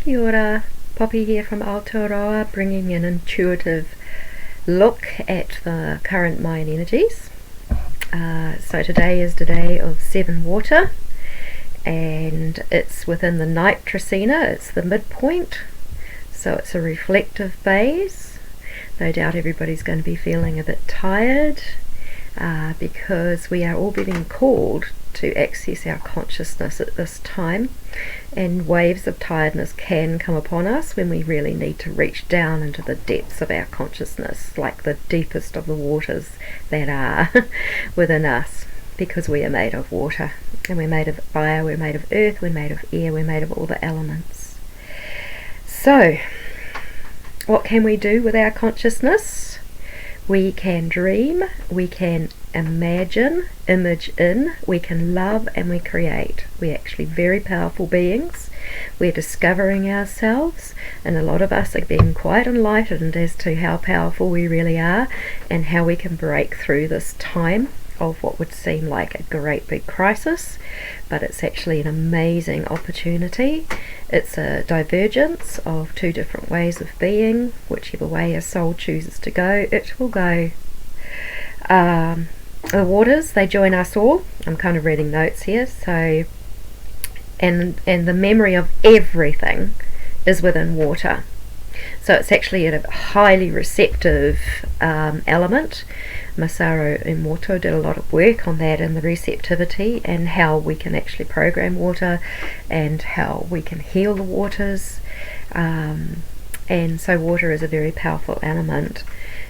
Kia ora, Poppy here from Aotearoa, bringing an intuitive look at the current mind energies. So today is the day of 7 water, and it's within the night Tricina. It's the midpoint, so it's a reflective phase. No doubt everybody's going to be feeling a bit tired because we are all being called to access our consciousness at this time, and waves of tiredness can come upon us when we really need to reach down into the depths of our consciousness, like the deepest of the waters that are within us, because we are made of water, and we're made of fire, we're made of earth, we're made of air, we're made of all the elements. So what can we do with our consciousness? We can dream, we can imagine, image in, we can love, and we create. We're actually very powerful beings. We're discovering ourselves, and a lot of us are being quite enlightened as to how powerful we really are and how we can break through this time of what would seem like a great big crisis, but it's actually an amazing opportunity. It's a divergence of two different ways of being. Whichever way a soul chooses to go, it will go. The waters, they join us all. I'm kind of reading notes here, so and the memory of everything is within water. So it's actually a highly receptive element. Masaru Emoto did a lot of work on that, and the receptivity, and how we can actually program water, and how we can heal the waters. And so water is a very powerful element.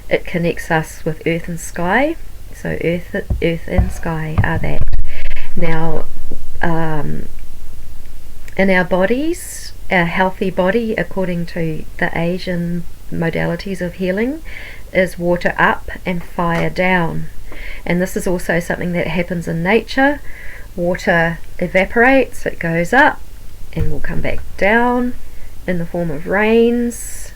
It connects us with earth and sky. So earth and sky are that. Now, in our bodies, a healthy body, according to the Asian modalities of healing, is water up and fire down. And this is also something that happens in nature. Water evaporates, it goes up and will come back down in the form of rains,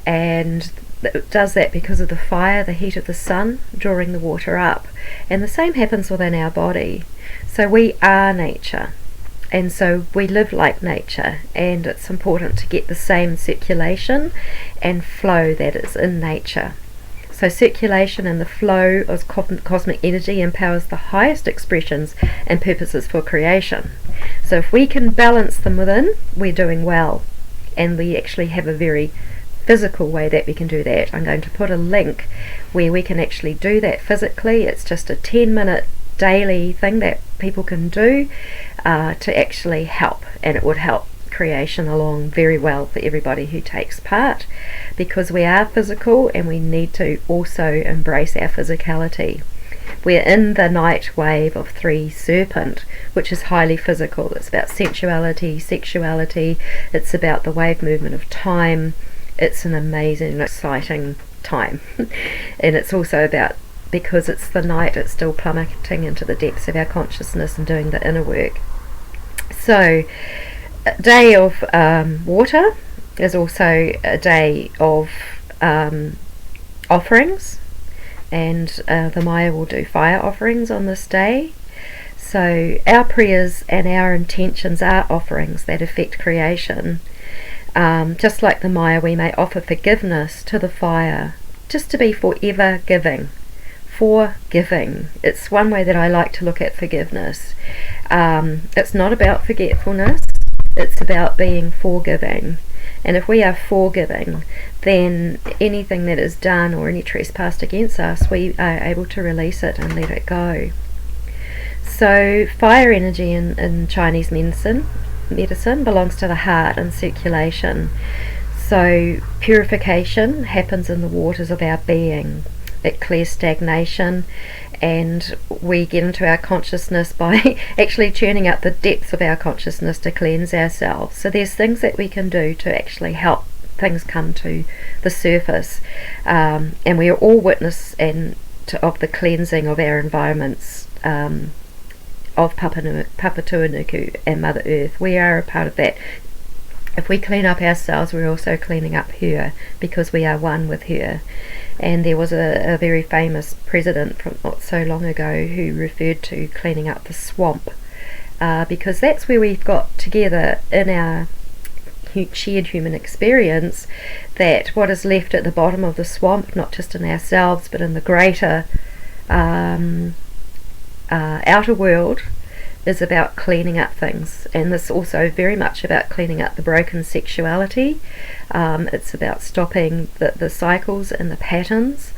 and it does that because of the fire, the heat of the sun drawing the water up. And the same happens within our body. So we are nature, and so we live like nature, and it's important to get the same circulation and flow that is in nature. So circulation and the flow of cosmic energy empowers the highest expressions and purposes for creation. So if we can balance them within, we're doing well, and we actually have a very physical way that we can do that. I'm going to put a link where we can actually do that physically. It's just a 10-minute daily thing that people can do to actually help, and it would help creation along very well for everybody who takes part, because we are physical and we need to also embrace our physicality. We're in the night wave of 3 serpent, which is highly physical. It's about sensuality, sexuality, it's about the wave movement of time. It's an amazing, exciting time. And it's also about, because it's the night, it's still plummeting into the depths of our consciousness and doing the inner work. So a day of water is also a day of offerings, and the Maya will do fire offerings on this day. So our prayers and our intentions are offerings that affect creation. Just like the Maya, we may offer forgiveness to the fire, just to be forever giving. Forgiving. It's one way that I like to look at forgiveness. It's not about forgetfulness, it's about being forgiving. And if we are forgiving, then anything that is done or any trespass against us, we are able to release it and let it go. So fire energy in Chinese medicine belongs to the heart and circulation. So purification happens in the waters of our being. It clears stagnation, and we get into our consciousness by actually tuning up the depths of our consciousness to cleanse ourselves. So there's things that we can do to actually help things come to the surface, and we are all witness of the cleansing of our environments, of Papatuanuku and Mother Earth. We are a part of that. If we clean up ourselves, we're also cleaning up her, because we are one with her. And there was a very famous president from not so long ago who referred to cleaning up the swamp, because that's where we've got together in our shared human experience, that what is left at the bottom of the swamp, not just in ourselves but in the greater outer world, is about cleaning up things. And this also very much about cleaning up the broken sexuality. It's about stopping the cycles and the patterns,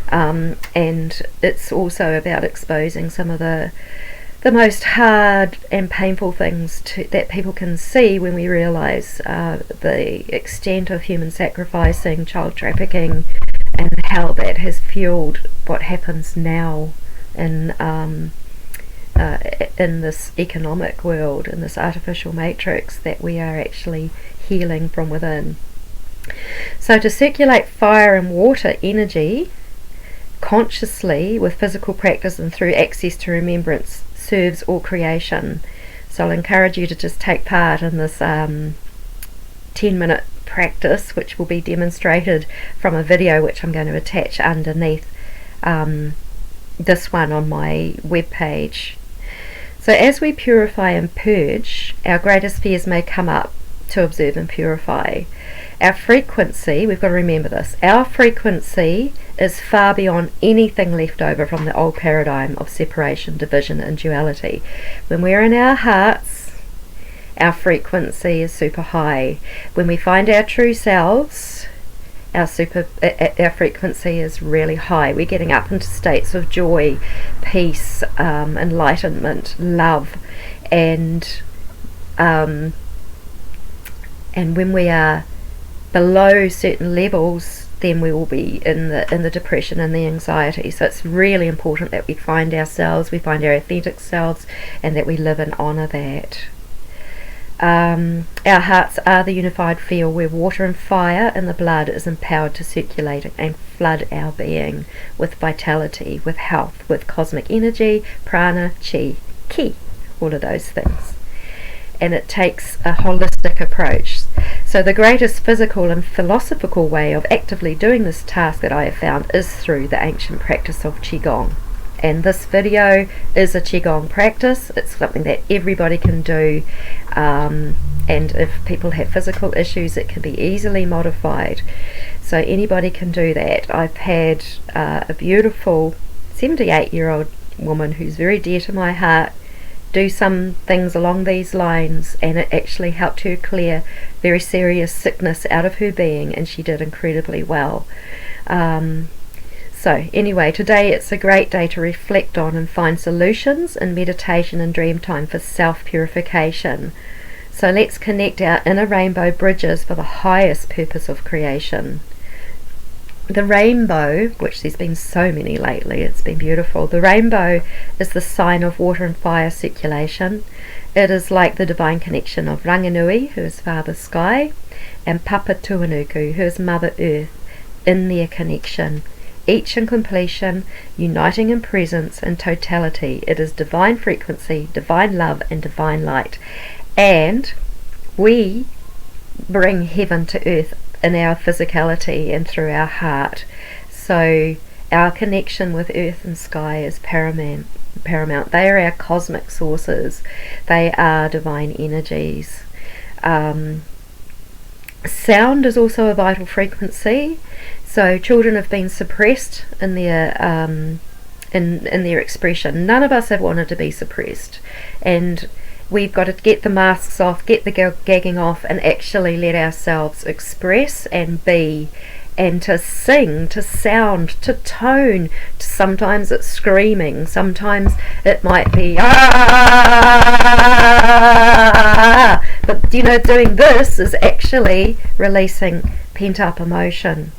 and it's also about exposing some of the most hard and painful things that people can see when we realise the extent of human sacrificing, child trafficking, and how that has fueled what happens now in this economic world, in this artificial matrix that we are actually healing from within. So to circulate fire and water energy consciously with physical practice and through access to remembrance serves all creation. So I'll encourage you to just take part in this 10-minute practice, which will be demonstrated from a video which I'm going to attach underneath this one on my webpage. So as we purify and purge, our greatest fears may come up to observe and purify. Our frequency, we've got to remember this, our frequency is far beyond anything left over from the old paradigm of separation, division and duality. When we're in our hearts, our frequency is super high. When we find our true selves, our frequency is really high. We're getting up into states of joy, peace, enlightenment, love, and when we are below certain levels, then we will be in the depression and the anxiety. So it's really important that we find ourselves, we find our authentic selves, and that we live and honour that. Our hearts are the unified field where water and fire in the blood is empowered to circulate and flood our being with vitality, with health, with cosmic energy, prana, chi, ki, all of those things. And it takes a holistic approach. So the greatest physical and philosophical way of actively doing this task that I have found is through the ancient practice of Qigong. And this video is a Qigong practice. It's something that everybody can do, and if people have physical issues, it can be easily modified. So anybody can do that. I've had a beautiful 78-year-old woman who's very dear to my heart do some things along these lines, and it actually helped her clear very serious sickness out of her being, and she did incredibly well. So anyway, today it's a great day to reflect on and find solutions in meditation and dream time for self-purification. So let's connect our inner rainbow bridges for the highest purpose of creation. The rainbow, which there's been so many lately, it's been beautiful. The rainbow is the sign of water and fire circulation. It is like the divine connection of Ranginui, who is Father Sky, and Papa Tuanuku, who is Mother Earth, in their connection. Each in completion, uniting in presence and totality. It is divine frequency, divine love and divine light. And we bring heaven to earth in our physicality and through our heart. So our connection with earth and sky is paramount. They are our cosmic sources. They are divine energies. Sound is also a vital frequency. So children have been suppressed in their in their expression. None of us have wanted to be suppressed, and we've got to get the masks off, get the gagging off, and actually let ourselves express and be, and to sing, to sound, to tone. Sometimes it's screaming, sometimes it might be ah, but doing this is actually releasing pent-up emotion.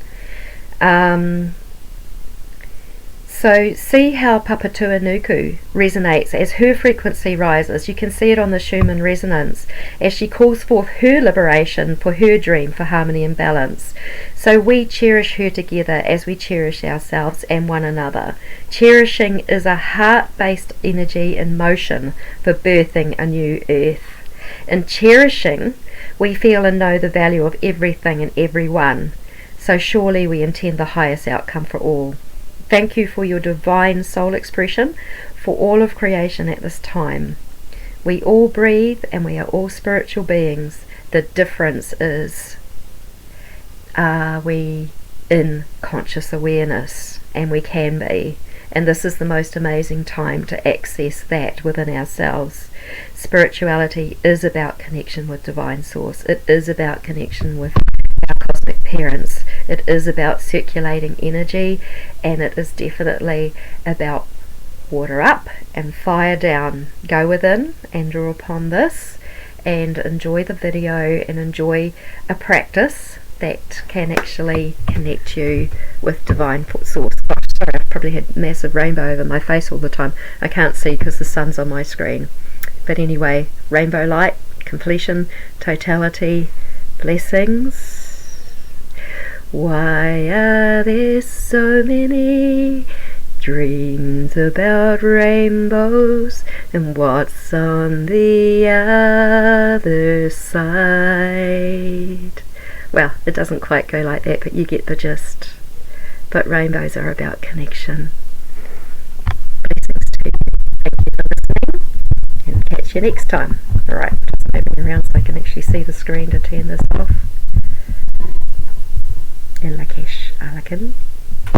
So see how Papa Tuanuku resonates as her frequency rises. You can see it on the Schumann resonance as she calls forth her liberation for her dream for harmony and balance. So we cherish her together as we cherish ourselves and one another. Cherishing is a heart-based energy in motion for birthing a new earth. In cherishing, we feel and know the value of everything and everyone. So surely we intend the highest outcome for all. Thank you for your divine soul expression for all of creation at this time. We all breathe and we are all spiritual beings. The difference is, are we in conscious awareness? And we can be. And this is the most amazing time to access that within ourselves. Spirituality is about connection with Divine Source. It is about connection with our cosmic parents. It is about circulating energy, and it is definitely about water up and fire down. Go within and draw upon this, and enjoy the video and enjoy a practice that can actually connect you with Divine Source. Gosh, sorry, I've probably had massive rainbow over my face all the time. I can't see because the sun's on my screen. But anyway, rainbow light, completion, totality, blessings. Why are there so many dreams about rainbows, and what's on the other side? Well, it doesn't quite go like that, but you get the gist. But rainbows are about connection. Blessings to you. Thank you for listening, and catch you next time. Alright, just moving around so I can actually see the screen to turn this off. And Lakesh Alakan.